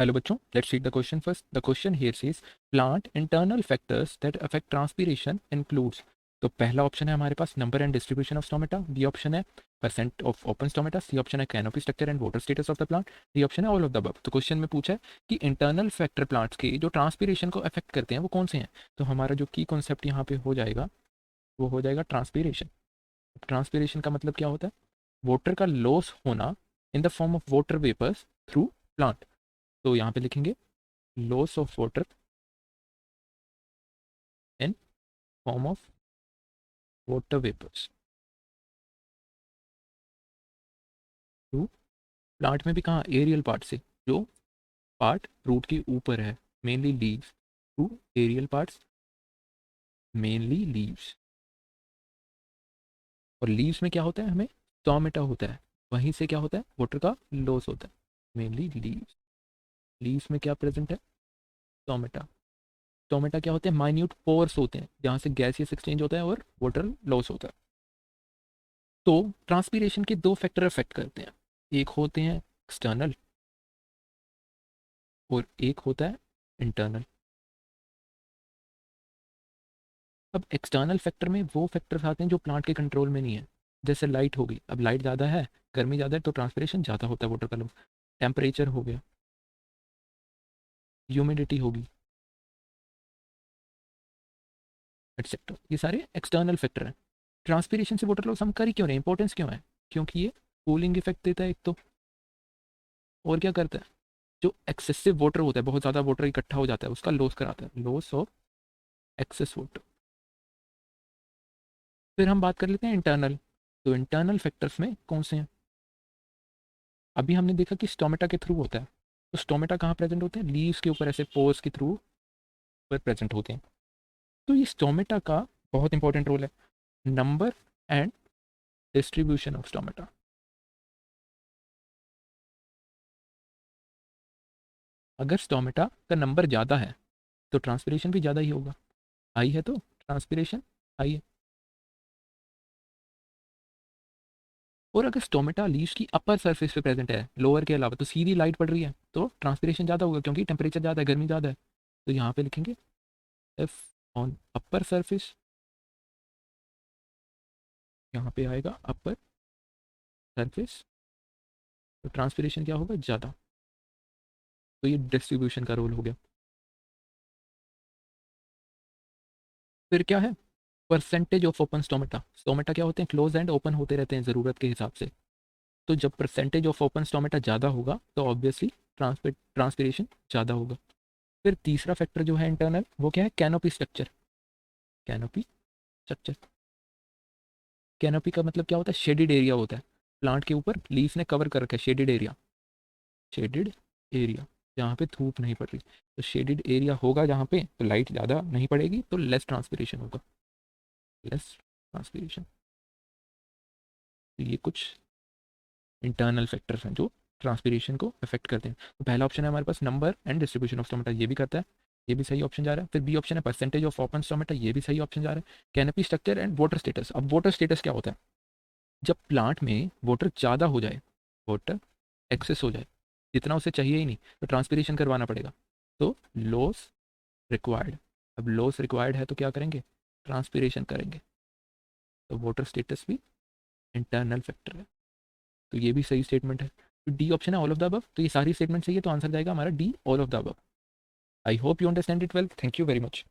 Hello बच्चों, let's read the question first. The question here says plant internal factors that affect transpiration includes. तो पहला option है हमारे पास number and distribution of stomata, B option है percent of open stomata, C option है canopy structure and water status of the plant, D option है all of the above. तो question में पूछा है कि इंटरनल फैक्टर प्लांट्स के जो ट्रांसपीरेशन को अफेक्ट करते हैं वो कौन से हैं. तो हमारा जो की कॉन्सेप्ट यहाँ पे हो जाएगा वो हो जाएगा ट्रांसपीरेशन. ट्रांसपीरेशन का मतलब क्या होता है? वाटर का लॉस होना in the form of water vapours through plant. तो यहाँ पे लिखेंगे loss of water in form of water vapors to plant में भी कहाँ एरियल पार्ट से, जो पार्ट रूट के ऊपर है, mainly leaves, to aerial parts mainly leaves. और लीव्स में क्या होता है, हमें स्टोमेटा होता है, वहीं से क्या होता है वाटर का लॉस होता है. मेनली लीव्स, लीव्स में क्या प्रेजेंट है, स्टोमेटा. स्टोमेटा क्या होते हैं, माइन्यूट पोर्स होते हैं जहाँ से गैसियस एक्सचेंज होता है और वाटर लॉस होता है. तो ट्रांसपीरेशन के दो फैक्टर अफेक्ट करते हैं, एक होते हैं एक्सटर्नल और एक होता है इंटरनल. अब एक्सटर्नल फैक्टर में वो फैक्टर्स आते हैं जो प्लांट के कंट्रोल में नहीं है. जैसे लाइट होगी, अब लाइट ज़्यादा है, गर्मी ज़्यादा है तो ट्रांसपीरेशन ज़्यादा होता है वाटर का. टेम्परेचर हो गया, ह्यूमिडिटी होगी, एटसेट्रा, ये सारे एक्सटर्नल फैक्टर हैं. ट्रांसपीरेशन से वाटर लॉस हम कर ही क्यों रहे हैं, इंपॉर्टेंस क्यों है, क्योंकि ये कूलिंग इफेक्ट देता है एक तो, और क्या करता है, जो एक्सेसिव वाटर होता है, बहुत ज़्यादा वाटर इकट्ठा हो जाता है, उसका लॉस कराता है, लॉस ऑफ एक्सेस वाटर. फिर हम बात कर लेते हैं इंटरनल. तो इंटरनल फैक्टर्स में कौन से हैं, अभी हमने देखा कि स्टोमेटा के थ्रू होता है. तो स्टोमेटा कहाँ प्रेजेंट होते हैं, लीव्स के ऊपर ऐसे पोर्स के थ्रू पर प्रेजेंट होते हैं. तो ये स्टोमेटा का बहुत इंपॉर्टेंट रोल है, number and distribution of stomata. अगर स्टोमेटा का नंबर ज़्यादा है तो ट्रांसपीरेशन भी ज़्यादा ही होगा. हाई है तो ट्रांसपीरेशन हाई है. और अगर स्टोमेटा लीव्स की अपर सरफेस पे प्रेजेंट है, लोअर के अलावा, तो सीधी लाइट पड़ रही है तो ट्रांसपीरेशन ज़्यादा होगा क्योंकि टेम्परेचर ज़्यादा है, गर्मी ज़्यादा है. तो यहाँ पे लिखेंगे एफ ऑन अपर सरफेस, यहाँ पे आएगा अपर सरफेस, तो ट्रांसपीरेशन क्या होगा, ज़्यादा. तो ये डिस्ट्रीब्यूशन का रोल हो गया. फिर क्या है, percentage of open stomata. Stomata क्या होते हैं, क्लोज एंड ओपन होते रहते हैं ज़रूरत के हिसाब से. तो जब परसेंटेज ऑफ ओपन स्टोमेटा ज़्यादा होगा तो ऑब्वियसली ट्रांसपीरेशन ज़्यादा होगा. फिर तीसरा फैक्टर जो है इंटरनल, वो क्या है, canopy structure. Canopy structure, canopy का मतलब क्या होता है, शेडिड एरिया होता है. प्लांट के ऊपर लीफ ने कवर कर रखा है शेडिड एरिया, शेडिड एरिया जहाँ पे धूप नहीं पड़ रही. तो शेडिड एरिया होगा जहाँ पे, तो लाइट ज़्यादा नहीं पड़ेगी तो लेस ट्रांसपीरेशन होगा, लेस ट्रांसपीरेशन. तो ये कुछ इंटरनल फैक्टर्स हैं जो ट्रांसपीरेशन को अफेक्ट करते हैं. तो पहला ऑप्शन है हमारे पास number and distribution of stomata, ये भी करता है, ये भी सही ऑप्शन जा रहा है. फिर बी ऑप्शन है परसेंटेज ऑफ ओपन स्टोमेटा, ये भी सही ऑप्शन जा रहा है. Canopy structure and water status. अब वाटर स्टेटस क्या होता है, जब प्लांट में वाटर ज़्यादा हो जाए, वाटर एक्सेस हो जाए, जितना उसे चाहिए ही नहीं, तो ट्रांसपीरेशन करवाना पड़ेगा. तो लॉस रिक्वायर्ड. अब लॉस रिक्वायर्ड है तो क्या करेंगे, ट्रांसपीरेशन करेंगे. तो वाटर स्टेटस भी इंटरनल फैक्टर है, तो ये भी सही स्टेटमेंट है. तो डी ऑप्शन है ऑल ऑफ द अबव. तो ये सारी स्टेटमेंट सही है, तो आंसर जाएगा हमारा D all of the above. I hope you understand it well. Thank you very much.